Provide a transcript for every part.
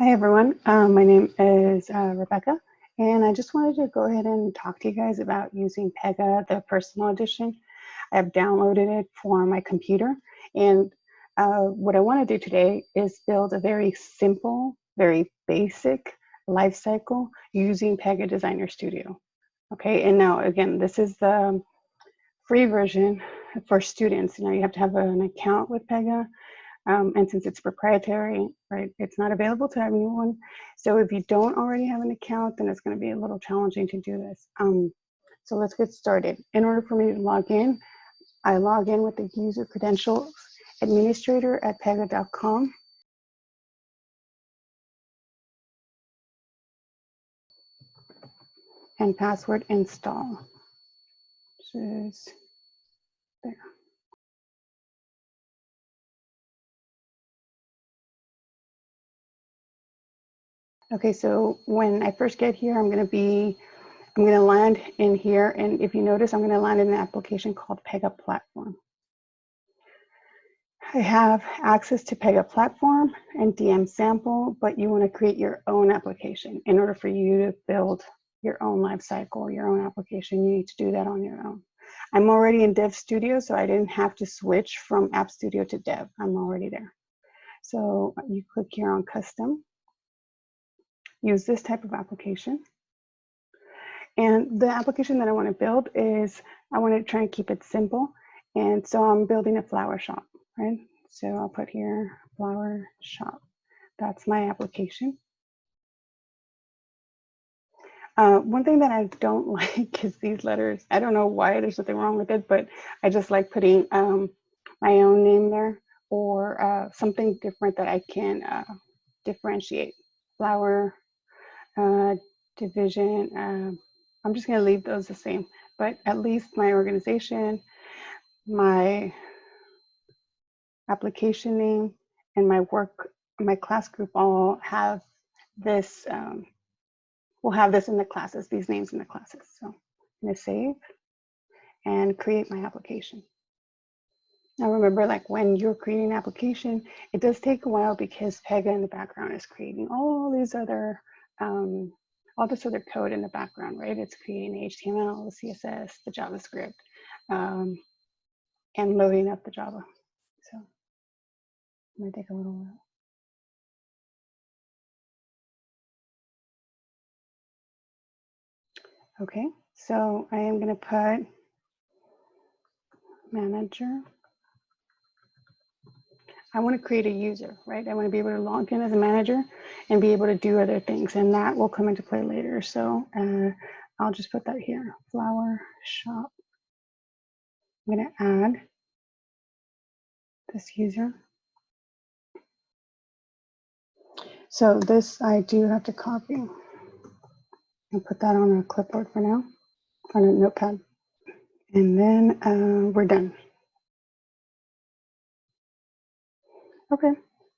Hi everyone, my name is Rebecca, and I just wanted to go ahead and talk to you guys about using Pega, the personal edition. I've downloaded it for my computer, and what I want to do today is build a very simple, very basic LifeCycle using Pega Designer Studio. Okay, and now again, this is the free version for students. Now you have to have an account with Pega. And since it's proprietary, right, it's not available to everyone. So if you don't already have an account, then it's going to be a little challenging to do this. So let's get started. In order for me to log in, I log in with the user credentials administrator at pega.com. And password install, which is there. Okay, so when I first get here, I'm going to land in here, and if you notice, I'm going to land in an application called Pega Platform. I have access to Pega Platform and DM Sample, but you want to create your own application. In order for you to build your own LifeCycle, your own application, you need to do that on your own. I'm already in Dev Studio, so I didn't have to switch from App Studio to Dev. I'm already there. So you click here on Custom. Use this type of application. And the application that I want to build is, I want to try and keep it simple. And so I'm building a flower shop, right? So I'll put here flower shop. That's my application. One thing that I don't like is these letters. I don't know why, there's nothing wrong with it, but I just like putting my own name there, or something different that I can differentiate. Flower, division, I'm just going to leave those the same, but at least my organization, my application name, and my class group all have this, we'll have this in the classes, these names in the classes. So I'm going to save and create my application. Now remember, like when you're creating an application, it does take a while because Pega in the background is creating all this other code in the background, right? It's creating the HTML, the CSS, the JavaScript, and loading up the Java. So it might take a little while. Okay, so I am going to put manager. I want to create a user, right? I want to be able to log in as a manager and be able to do other things, and that will come into play later. So I'll just put that here, flower shop. I'm going to add this user. So this I do have to copy and put that on a clipboard for now, on a notepad. And then we're done. Okay,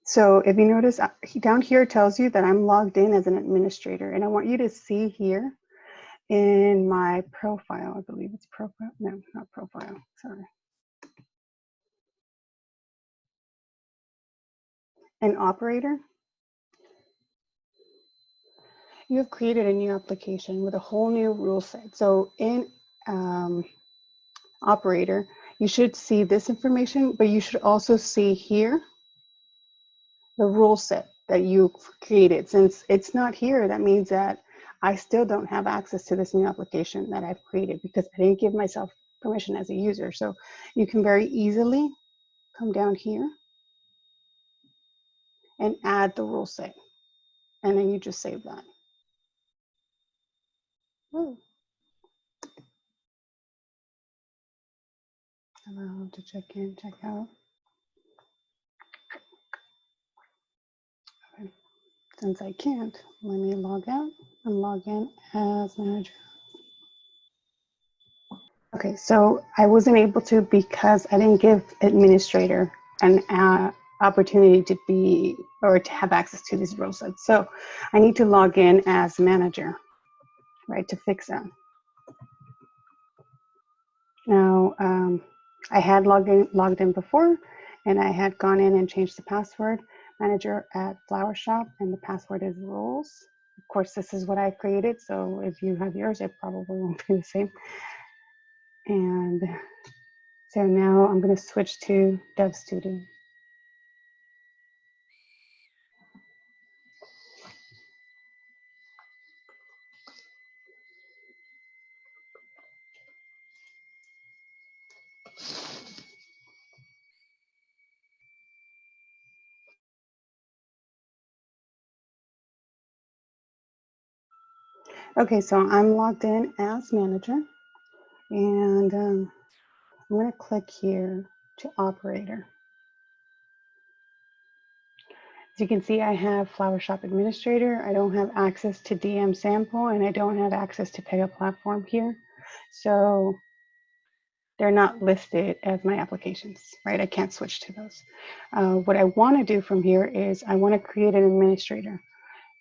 so if you notice down here it tells you that I'm logged in as an administrator, and I want you to see here in my profile, I believe it's profile, no, not profile, sorry. An operator. You have created a new application with a whole new rule set. So in operator, you should see this information, but you should also see here the rule set that you created. Since it's not here, that means that I still don't have access to this new application that I've created because I didn't give myself permission as a user. So you can very easily come down here and add the rule set, and then you just save that. Oh. Allow to check in, check out. Okay. Since I can't, let me log out and log in as manager. Okay, so I wasn't able to because I didn't give administrator an opportunity to be or to have access to these rule sets. So I need to log in as manager, right, to fix that. Now, I had logged in before, and I had gone in and changed the password, manager at Flower Shop, and the password is rules. Of course, this is what I created, so if you have yours, it probably won't be the same. And so now I'm going to switch to Dev Studio. Okay, so I'm logged in as manager, and I'm going to click here to operator. As you can see, I have Flower Shop Administrator. I don't have access to DM Sample, and I don't have access to Pega Platform here. So they're not listed as my applications, right? I can't switch to those. What I want to do from here is I want to create an administrator.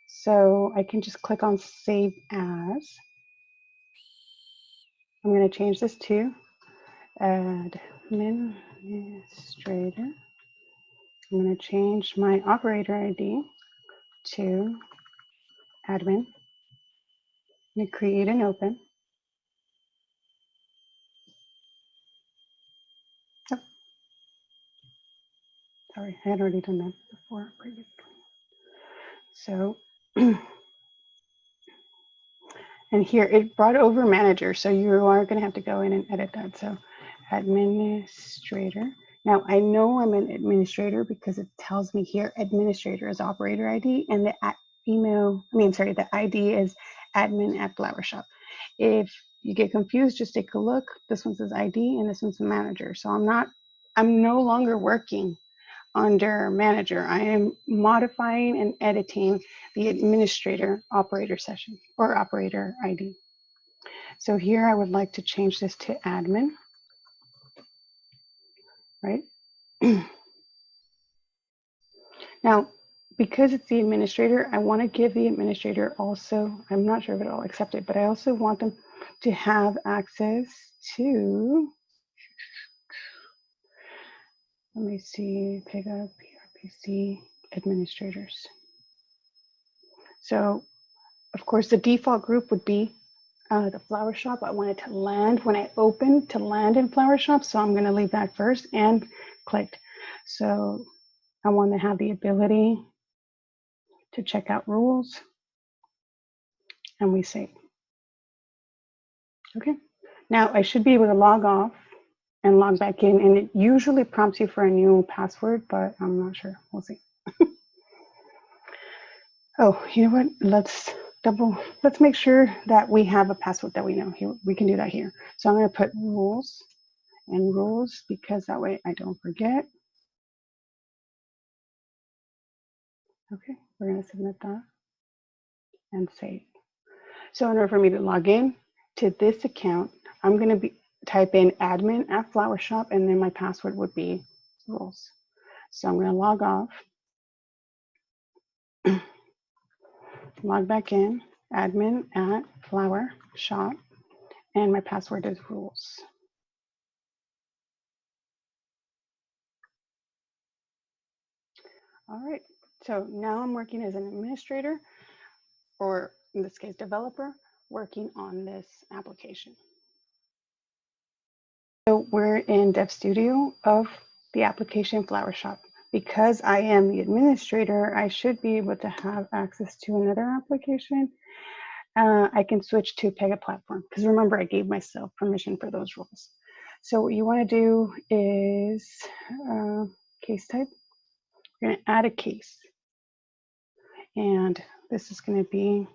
So I can just click on Save As. I'm going to change this to Administrator. I'm going to change my operator ID to admin. I'm going to create and open. Oh, sorry, I had already done that before previously. So, and here it brought over manager. So you are going to have to go in and edit that. So administrator. Now I know I'm an administrator because it tells me here administrator is operator ID, and the the ID is admin at Flower Shop. If you get confused, just take a look. This one says ID and this one's manager. So I'm no longer working under manager. I am modifying and editing the administrator operator session or operator ID. So here I would like to change this to admin, right? Now, because it's the administrator, I want to give the administrator also, I'm not sure if it'll accept it, but I also want them to have access to, let me see, Pega, PRPC administrators. So, of course, the default group would be the Flower Shop. I want it to land when I open to land in Flower Shop. So I'm going to leave that first and clicked. So I want to have the ability to check out rules, and we save. Okay. Now I should be able to log off and log back in, and it usually prompts you for a new password, but I'm not sure. We'll see. Oh, you know what? Let's make sure that we have a password that we know. Here, we can do that here. So I'm going to put rules and rules because that way I don't forget. Okay, we're going to submit that and save. So in order for me to log in to this account, I'm going to type in admin at Flower Shop, and then my password would be rules. So I'm going to log off, log back in, admin at Flower Shop, and my password is rules. All right, so now I'm working as an administrator, or in this case, developer, working on this application. So we're in Dev Studio of the application Flower Shop. Because I am the administrator, I should be able to have access to another application. I can switch to Pega Platform because remember I gave myself permission for those rules. So what you want to do is case type. You're going to add a case. And this is going to be,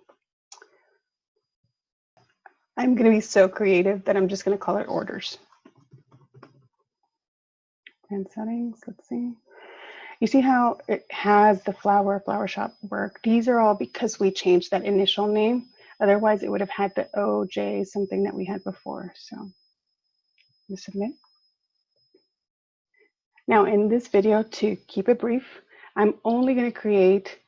I'm going to be so creative that I'm just going to call it orders. And settings, let's see. You see how it has the Flower Shop work? These are all because we changed that initial name. Otherwise, it would have had the OJ something that we had before. So, submit. Now, in this video, to keep it brief, I'm only going to create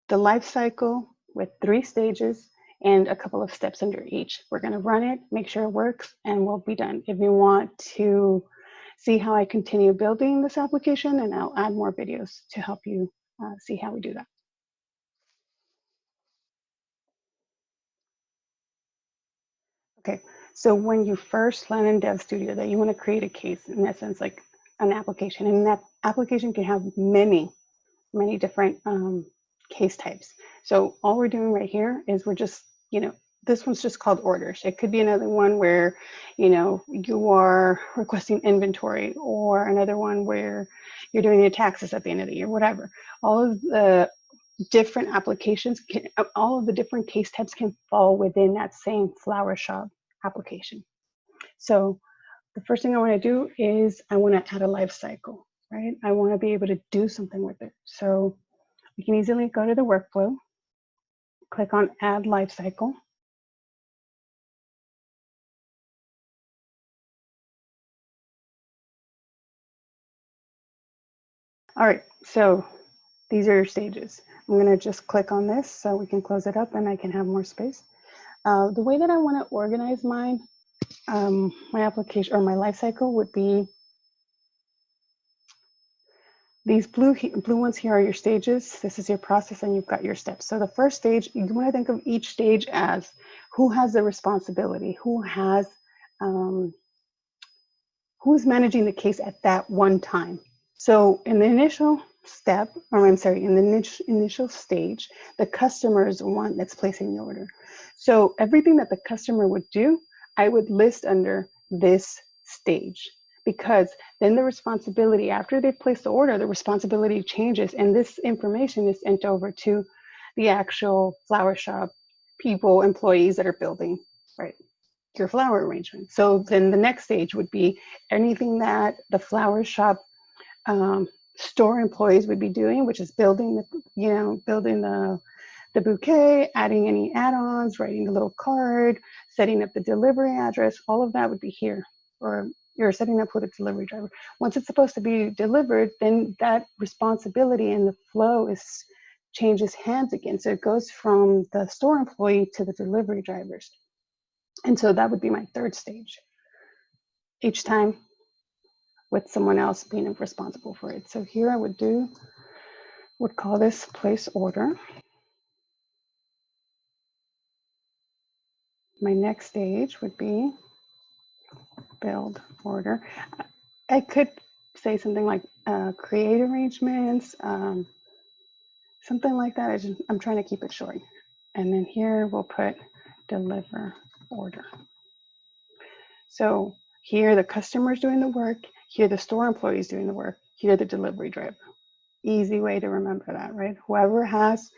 the life cycle with 3 stages and a couple of steps under each. We're going to run it, make sure it works, and we'll be done. If you want to see how I continue building this application, and I'll add more videos to help you see how we do that. Okay, so when you first land in Dev Studio, that you want to create a case, in essence, like an application, and that application can have many different case types. So all we're doing right here is we're just, this one's just called orders. It could be another one where, you are requesting inventory, or another one where you're doing your taxes at the end of the year, whatever. All of the different applications all of the different case types can fall within that same flower shop application. So the first thing I want to do is I want to add a life cycle, right? I want to be able to do something with it. So you can easily go to the workflow, click on add life cycle. All right, so these are your stages. I'm going to just click on this so we can close it up and I can have more space. The way that I want to organize mine, my application or my life cycle would be these blue ones here are your stages. This is your process and you've got your steps. So the first stage, you want to think of each stage as who has the responsibility, who's managing the case at that one time. So in the initial step, or I'm sorry, in the initial stage, the customer is the one that's placing the order. So everything that the customer would do, I would list under this stage, because then the responsibility, after they've placed the order, the responsibility changes, and this information is sent over to the actual flower shop people, employees that are building, right, your flower arrangement. So then the next stage would be anything that the flower shop store employees would be doing, which is building the bouquet, adding any add-ons, writing the little card, setting up the delivery address. All of that would be here, or you're setting up with a delivery driver. Once it's supposed to be delivered, then that responsibility and the flow changes hands again. So it goes from the store employee to the delivery drivers. And so that would be my third stage. Each time with someone else being responsible for it. So here I would call this place order. My next stage would be build order. I could say something like create arrangements, something like that. I'm trying to keep it short. And then here we'll put deliver order. So here the customer is doing the work, here the store employee is doing the work, here the delivery driver. Easy way to remember that, right? Whoever has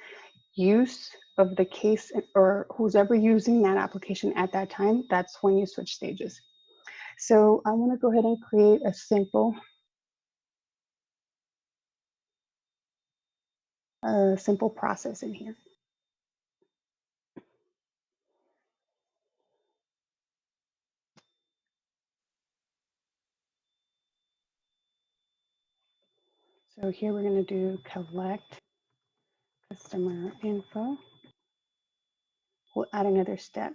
use of the case, or who's ever using that application at that time, that's when you switch stages. So I want to go ahead and create a simple process in here. So here we're going to do collect customer info. We'll add another step.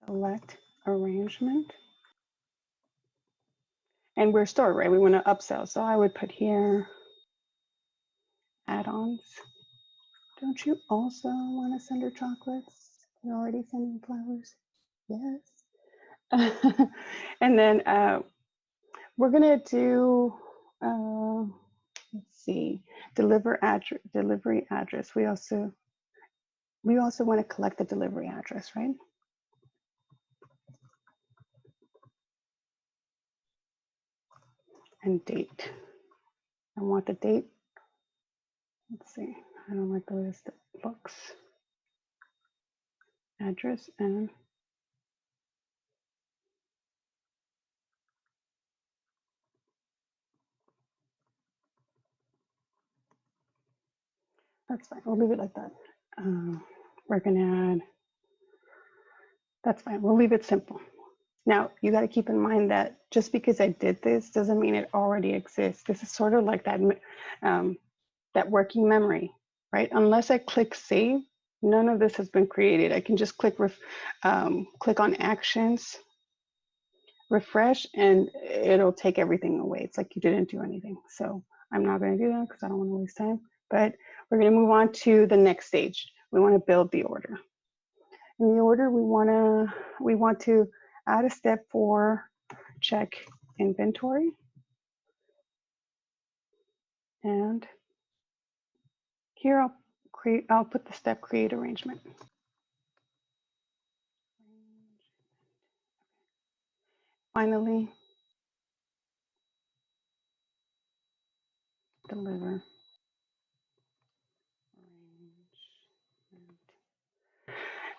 Select arrangement. And we're store, right? We want to upsell. So I would put here add-ons. Don't you also want to send her chocolates? You're already sending flowers? Yes. And then we're going to do, let's see, delivery address. We also want to collect the delivery address, right? And date. I want the date. Let's see. I don't like the way this looks. Address and that's fine. We'll leave it like that. We're gonna add. That's fine. We'll leave it simple. Now, you got to keep in mind that just because I did this doesn't mean it already exists. This is sort of like that, that working memory, right? Unless I click save, None of this has been created. I can just click on actions, refresh, and it'll take everything away. It's like you didn't do anything. So I'm not going to do that because I don't want to waste time. But we're going to move on to the next stage. We want to build the order. In the order, we want to add a step for check inventory, and here I'll put the step create arrangement. Finally, deliver.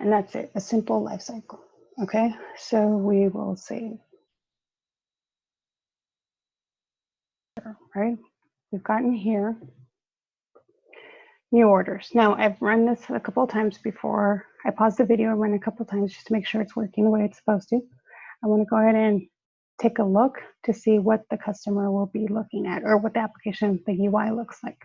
And that's it, a simple life cycle. Okay, so we will save. Right, we've gotten here. New orders. Now I've run this a couple of times before. I paused the video and run a couple of times just to make sure it's working the way it's supposed to. I want to go ahead and take a look to see what the customer will be looking at or what the application, the UI looks like.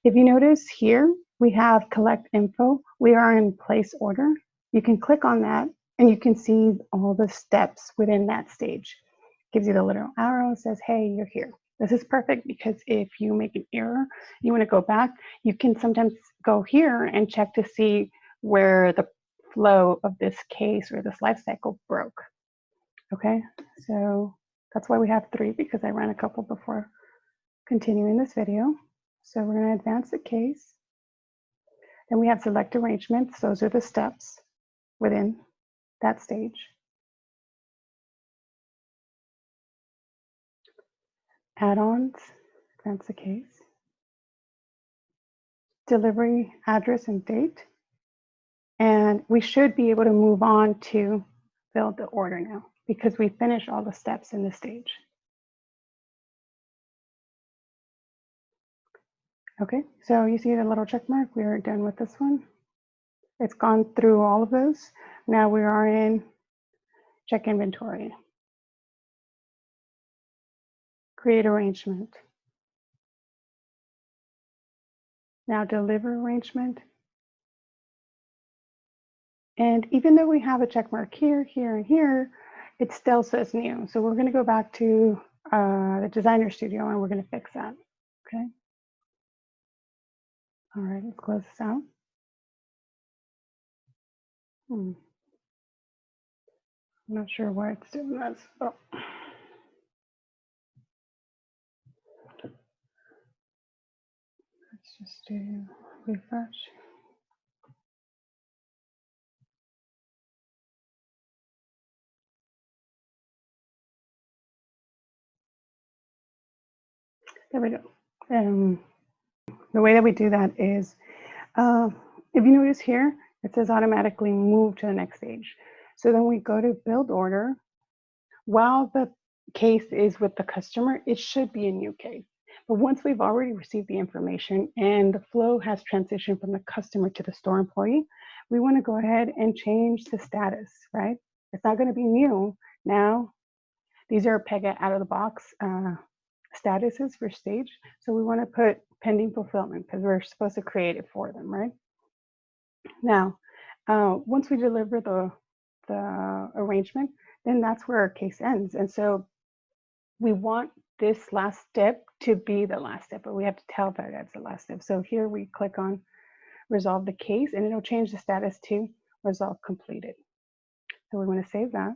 If you notice here, we have collect info. We are in place order. You can click on that and you can see all the steps within that stage. Gives you the little arrow, says, hey, you're here. This is perfect because if you make an error, you want to go back, you can sometimes go here and check to see where the flow of this case or this life cycle broke. Okay, so that's why we have 3, because I ran a couple before continuing this video. So we're going to advance the case. Then we have select arrangements. Those are the steps within that stage. Add-ons, advance the case. Delivery address and date. And we should be able to move on to build the order now because we finished all the steps in this stage. Okay, so you see the little check mark. We are done with this one. It's gone through all of those. Now we are in check inventory. Create arrangement. Now deliver arrangement. And even though we have a check mark here, here, and here, it still says new. So we're going to go back to the Designer Studio and we're going to fix that. Okay. All right, let's close this out. I'm not sure why it's doing this. Oh. Let's just do refresh. There we go. The way that we do that is, if you notice here, it says automatically move to the next stage. So then we go to build order. While the case is with the customer, it should be a new case. But once we've already received the information and the flow has transitioned from the customer to the store employee, we want to go ahead and change the status, right? It's not going to be new. Now, these are Pega out of the box statuses for stage. So we want to put pending fulfillment because we're supposed to create it for them, right? Now, once we deliver the arrangement, then that's where our case ends. And so we want this last step to be the last step, but we have to tell that that's the last step. So here we click on resolve the case and it'll change the status to resolve completed. So we want to save that.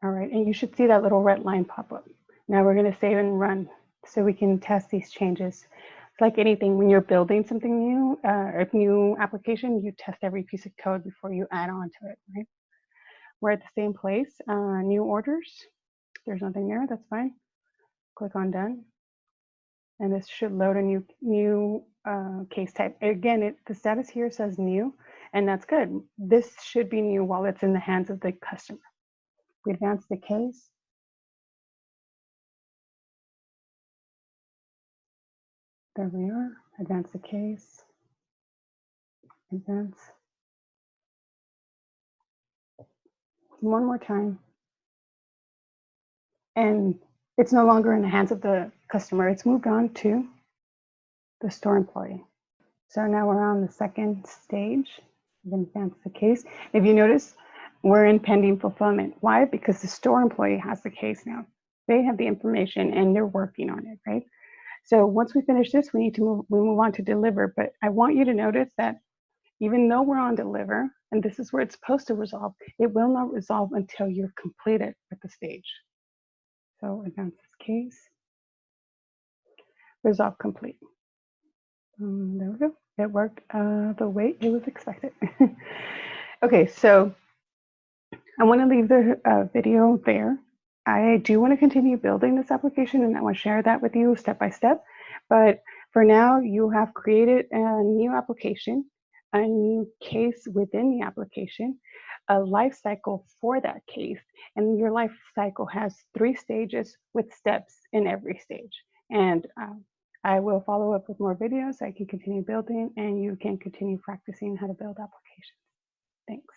All right, and you should see that little red line pop up. Now we're going to save and run so we can test these changes. It's like anything, when you're building something new, a new application, you test every piece of code before you add on to it, right? We're at the same place, new orders. There's nothing there, that's fine. Click on done. And this should load a new case type. Again, the status here says new, and that's good. This should be new while it's in the hands of the customer. We advance the case. There we are, advance the case, advance. One more time. And it's no longer in the hands of the customer. It's moved on to the store employee. So now we're on the second stage. We're going to advance the case. If you notice, we're in pending fulfillment. Why? Because the store employee has the case now. They have the information and they're working on it, right? So once we finish this, we move on to deliver. But I want you to notice that even though we're on deliver, and this is where it's supposed to resolve, it will not resolve until you're completed with the stage. So advance this case, resolve complete. There we go. It worked the way it was expected. Okay, so I want to leave the video there. I do want to continue building this application and I want to share that with you step by step. But for now, you have created a new application, a new case within the application, a life cycle for that case. And your life cycle has 3 stages with steps in every stage. And I will follow up with more videos so I can continue building and you can continue practicing how to build applications. Thanks.